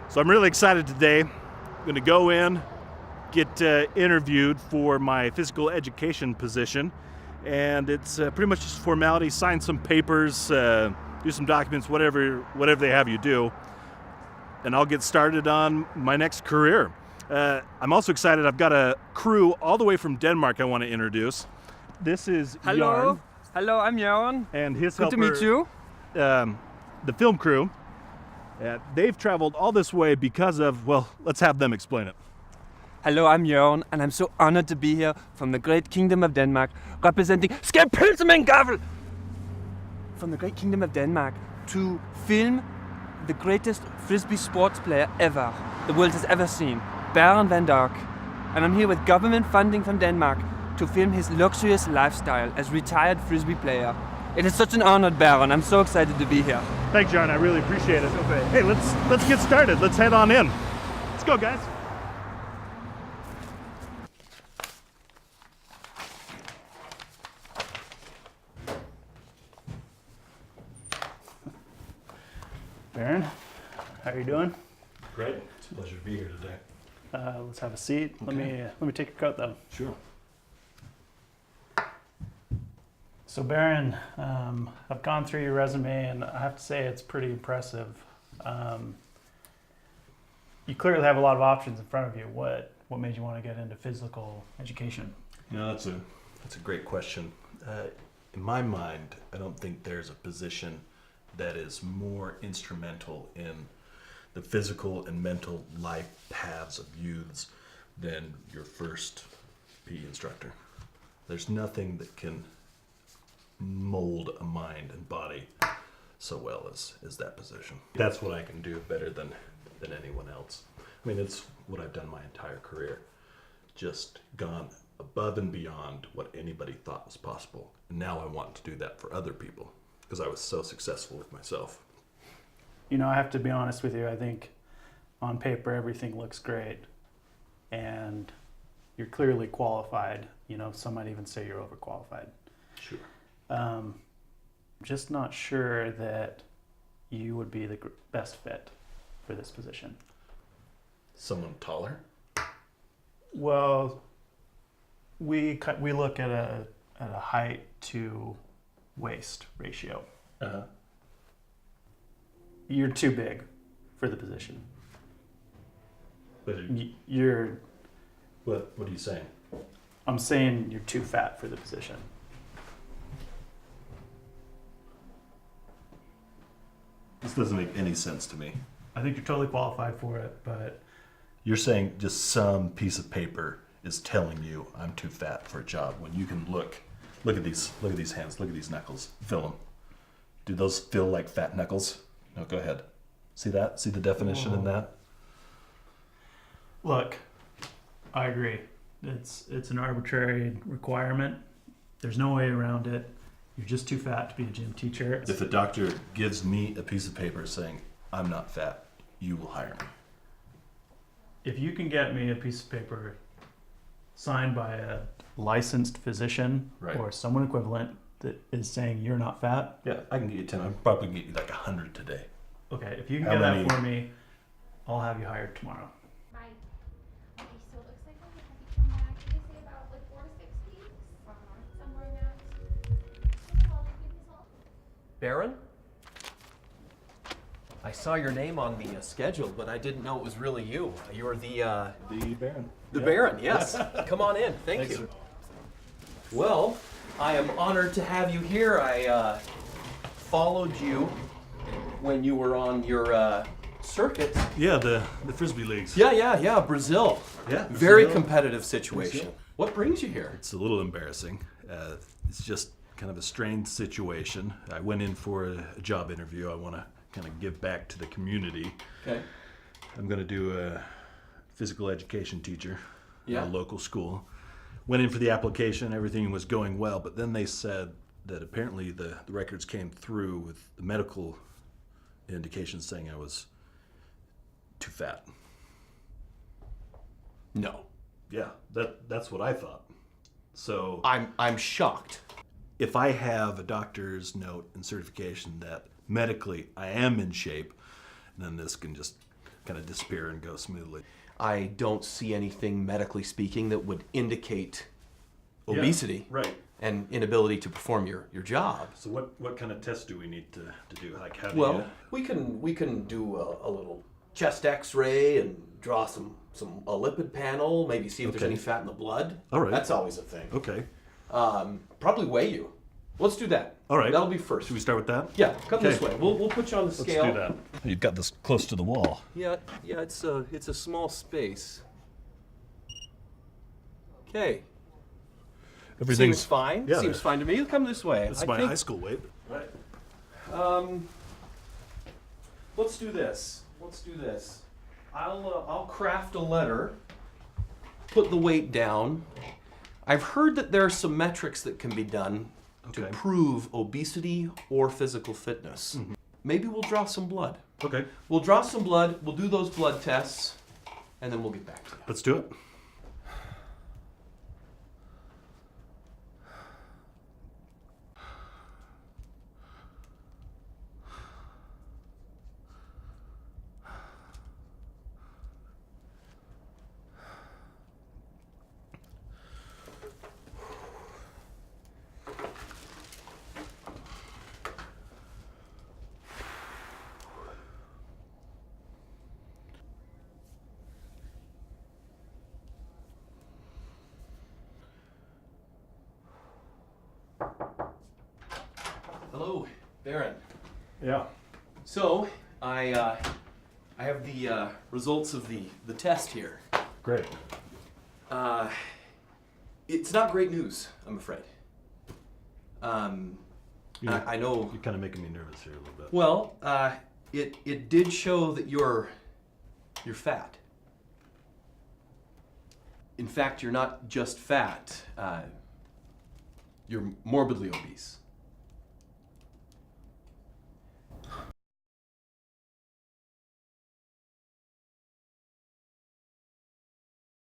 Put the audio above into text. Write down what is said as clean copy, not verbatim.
So I'm really excited today. I'm going to go in, get interviewed for my physical education position, and it's pretty much just formality. Sign some papers, do some documents, whatever they have you do, and I'll get started on my next career. I'm also excited. I've got a crew all the way from Denmark I want to introduce. This is Hello. Jarn Hello, I'm Jarn. and his Good to helper, meet you. the film crew. They've traveled all this way because of, well, let's have them explain it. Hello, I'm Jarn, and I'm so honored to be here from the great kingdom of Denmark, representing Skæpølsemænggavel from the great kingdom of Denmark to film the greatest frisbee sports player ever the world has ever seen, Baron van Dark. And I'm here with government funding from Denmark to film his luxurious lifestyle as retired frisbee player. It is such an honor, Baron. I'm so excited to be here. Thanks, Jarn. I really appreciate it. Hey, let's get started. Let's head on in. Let's go, guys. Baron, how are you doing? Great. It's a pleasure to be here today. Let's have a seat. Let me take your coat though. Sure. So Baron, I've gone through your resume and I have to say it's pretty impressive. You clearly have a lot of options in front of you. What made you want to get into physical education? You know, that's a great question. In my mind, I don't think there's a position that is more instrumental in the physical and mental life paths of youths than your first PE instructor. There's nothing that can mold a mind and body so well as that position. That's what I can do better than anyone else. I mean, it's what I've done my entire career. Just gone above and beyond what anybody thought was possible. And now I want to do that for other people because I was so successful with myself. You know, I have to be honest with you. I think on paper everything looks great and you're clearly qualified. You know, some might even say you're overqualified. Sure. Just not sure that you would be the best fit for this position. Someone taller? Well, we look at a height to waist ratio. Uh-huh. You're too big for the position. But You're. what are you saying? I'm saying you're too fat for the position. This doesn't make any sense to me. I think you're totally qualified for it, but You're saying just some piece of paper is telling you I'm too fat for a job when you can look at these hands, look at these knuckles, feel them. Do those feel like fat knuckles? No, go ahead. See that? See the definition in that? look, I agree. It's an arbitrary requirement. There's no way around it. You're just too fat to be a gym teacher. If a doctor gives me a piece of paper saying I'm not fat, you will hire me. If you can get me a piece of paper signed by a licensed physician Right. or someone equivalent that is saying you're not fat, Yeah, I can get you 10. I'll probably get you like 100 today. okay, if you can How get many- that for me, I'll have you hired tomorrow. Right. Okay, so it looks like we'll have you come back, did they say about like 4 to 6 weeks? Somewhere in that. Well, they give this all. Baron? I saw your name on the schedule, but I didn't know it was really you. You're the Baron. Baron, yes. Come on in. Thank you. Well, I am honored to have you here. I followed you when you were on your circuit. Yeah, the Frisbee leagues. Yeah, Brazil. Yeah, Very Brazil. competitive situation. Brazil. What brings you here? It's a little embarrassing. It's just kind of a strange situation. I went in for a job interview. I want to kind of give back to the community. Okay. I'm going to do a physical education teacher Yeah. at a local school. Went in for the application. Everything was going well, but then they said that apparently the records came through with the medical indications saying I was too fat. No. Yeah, that's what I thought. So I'm shocked. if I have a doctor's note and certification that medically I am in shape, then this can just kind of disappear and go smoothly. I don't see anything medically speaking that would indicate obesity Right. and inability to perform your job. So what kind of tests do we need to do? Like how do Well, you... we can do a little chest X-ray and draw a lipid panel, maybe see if there's Okay. any fat in the blood. All right. That's always a thing. Okay. Probably weigh you. Let's do that. All right. That'll be first. Should we start with that? Yeah, come this Okay. way. We'll put you on the scale. Let's do that. You've got this close to the wall. Yeah, it's a small space. Okay. Seems fine. Yeah. Seems fine to me. Come this way. It's I my think- high school weight. Right. Let's do this. I'll craft a letter. Put the weight down. I've heard that there are some metrics that can be done to Okay. prove obesity or physical fitness. Maybe we'll draw some blood. Okay. We'll draw some blood. We'll do those blood tests, and then we'll get back to you. Let's do it. Hello, Baron. Yeah. So I have the results of the test here. Great. It's not great news, I'm afraid. I know. You're kind of making me nervous here a little bit. Well, it did show that you're fat. In fact, you're not just fat. You're morbidly obese.